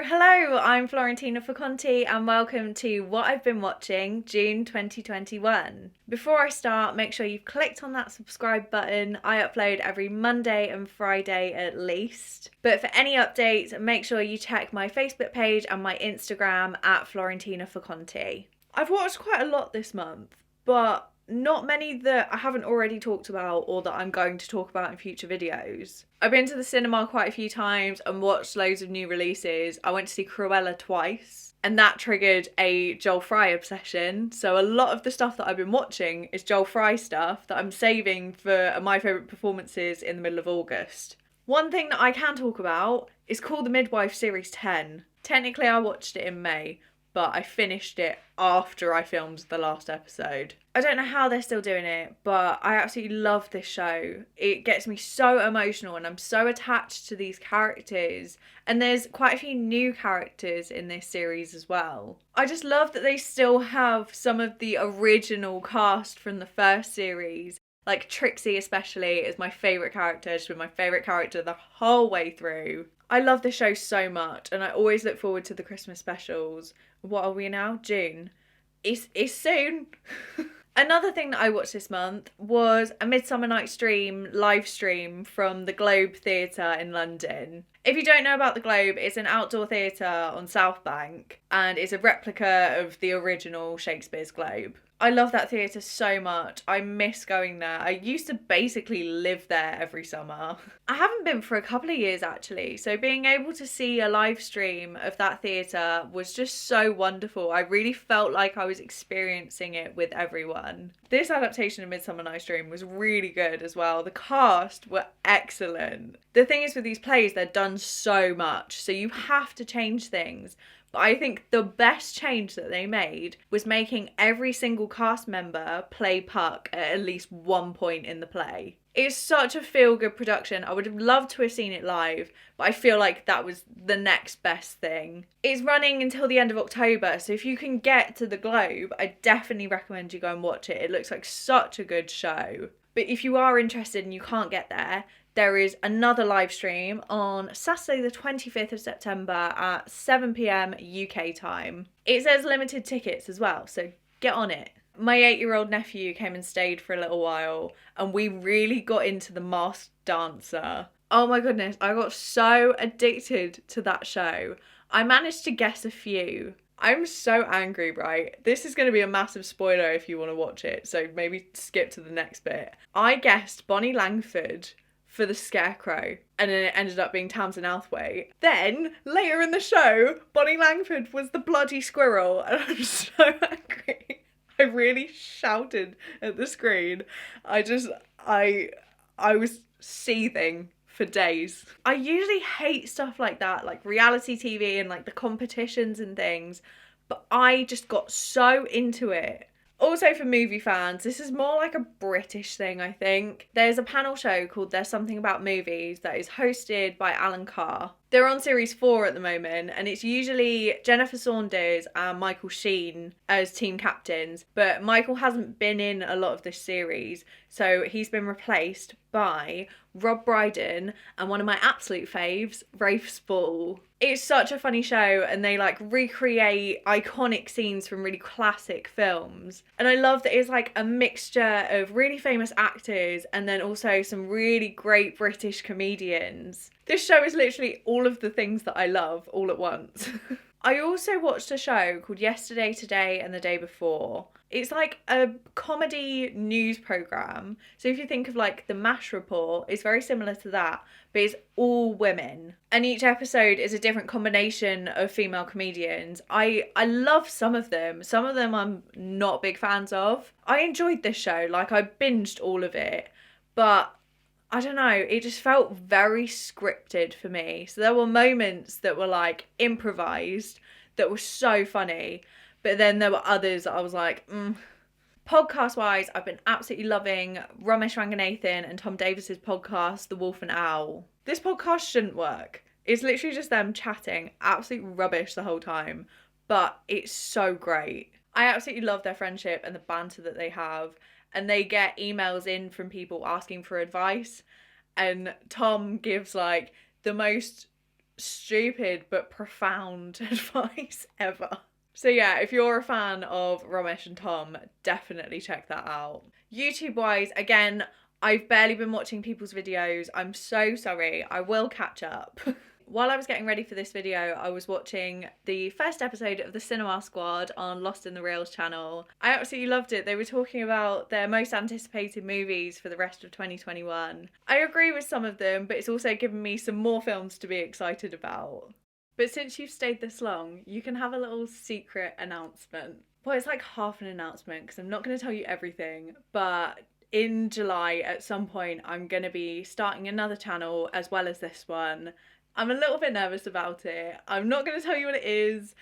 Hello, I'm Florentina Faconti and welcome to What I've Been Watching, June 2021. Before I start, make sure you've clicked on that subscribe button. I upload every Monday and Friday at least. But for any updates, make sure you check my Facebook page and my Instagram at Florentina Faconti. I've watched quite a lot this month, but not many that I haven't already talked about or that I'm going to talk about in future videos. I've been to the cinema quite a few times and watched loads of new releases. I went to see Cruella twice and that triggered a Joel Fry obsession. So a lot of the stuff that I've been watching is Joel Fry stuff that I'm saving for my favourite performances in the middle of August. One thing that I can talk about is called the Midwife Series 10. Technically I watched it in May, but I finished it after I filmed the last episode. I don't know how they're still doing it, but I absolutely love this show. It gets me so emotional and I'm so attached to these characters. And there's quite a few new characters in this series as well. I just love that they still have some of the original cast from the first series. Like Trixie especially is my favourite character. She's been my favourite character the whole way through. I love this show so much and I always look forward to the Christmas specials. What are we now? June. It's soon. Another thing that I watched this month was a Midsummer Night's Dream live stream from the Globe Theatre in London. If you don't know about the Globe, it's an outdoor theatre on South Bank and it's a replica of the original Shakespeare's Globe. I love that theatre so much. I miss going there. I used to basically live there every summer. I haven't been for a couple of years actually, so being able to see a live stream of that theatre was just so wonderful. I really felt like I was experiencing it with everyone. This adaptation of Midsummer Night's Dream was really good as well. The cast were excellent. The thing is with these plays, they're done so much, so you have to change things. But I think the best change that they made was making every single cast member play Puck at least one point in the play. It's such a feel-good production. I would have loved to have seen it live, but I feel like that was the next best thing. It's running until the end of October, so if you can get to the Globe, I definitely recommend you go and watch it. It looks like such a good show. But if you are interested and you can't get there, there is another live stream on Saturday the 25th of September at 7 p.m. UK time. It says limited tickets as well, so get on it. My 8-year-old nephew came and stayed for a little while and we really got into The Masked Dancer. Oh my goodness, I got so addicted to that show. I managed to guess a few. I'm so angry, right? This is going to be a massive spoiler if you want to watch it, so maybe skip to the next bit. I guessed Bonnie Langford for the Scarecrow, and then it ended up being Tamsin Outhwaite. Then, later in the show, Bonnie Langford was the bloody squirrel, and I'm so angry. I really shouted at the screen. I was seething for days. I usually hate stuff like that, like reality TV and like the competitions and things, but I just got so into it. Also for movie fans, this is more like a British thing, I think. There's a panel show called There's Something About Movies that is hosted by Alan Carr. They're on series 4 at the moment and it's usually Jennifer Saunders and Michael Sheen as team captains, but Michael hasn't been in a lot of this series, so he's been replaced by Rob Brydon and one of my absolute faves, Rafe Spall. It's such a funny show and they like recreate iconic scenes from really classic films. And I love that it's like a mixture of really famous actors and then also some really great British comedians. This show is literally all of the things that I love all at once. I also watched a show called Yesterday, Today and the Day Before. It's like a comedy news programme. So if you think of like the MASH report, it's very similar to that, but it's all women. And each episode is a different combination of female comedians. I love some of them. Some of them I'm not big fans of. I enjoyed this show, like I binged all of it, but I don't know, it just felt very scripted for me. So there were moments that were like improvised that were so funny, but then there were others that I was like, Podcast wise, I've been absolutely loving Romesh Ranganathan and Tom Davis's podcast, The Wolf and Owl. This podcast shouldn't work. It's literally just them chatting, absolute rubbish the whole time, but it's so great. I absolutely love their friendship and the banter that they have. And they get emails in from people asking for advice. And Tom gives like the most stupid but profound advice ever. So yeah, if you're a fan of Romesh and Tom, definitely check that out. YouTube wise, again, I've barely been watching people's videos. I'm so sorry. I will catch up. While I was getting ready for this video, I was watching the first episode of the Cinema Squad on Lost in the Reels channel. I absolutely loved it. They were talking about their most anticipated movies for the rest of 2021. I agree with some of them, but it's also given me some more films to be excited about. But since you've stayed this long, you can have a little secret announcement. Well, it's like half an announcement because I'm not going to tell you everything, but in July at some point I'm going to be starting another channel as well as this one. I'm a little bit nervous about it. I'm not going to tell you what it is.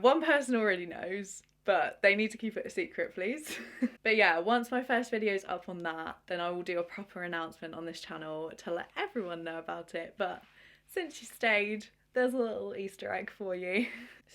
One person already knows, but they need to keep it a secret, please. But yeah, once my first video is up on that, then I will do a proper announcement on this channel to let everyone know about it. But since you stayed, there's a little Easter egg for you.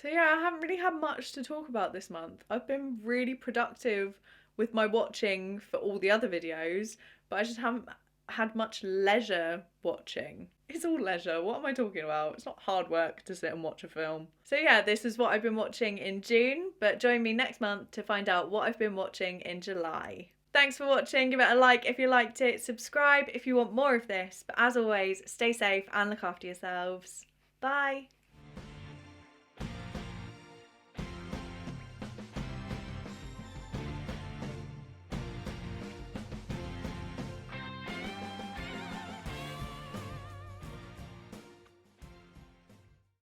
So yeah, I haven't really had much to talk about this month. I've been really productive with my watching for all the other videos, but I just haven't had much leisure watching. It's all leisure. What am I talking about? It's not hard work to sit and watch a film. So yeah, this is what I've been watching in June, but join me next month to find out what I've been watching in July. Thanks for watching. Give it a like if you liked it. Subscribe if you want more of this. But as always, stay safe and look after yourselves. Bye.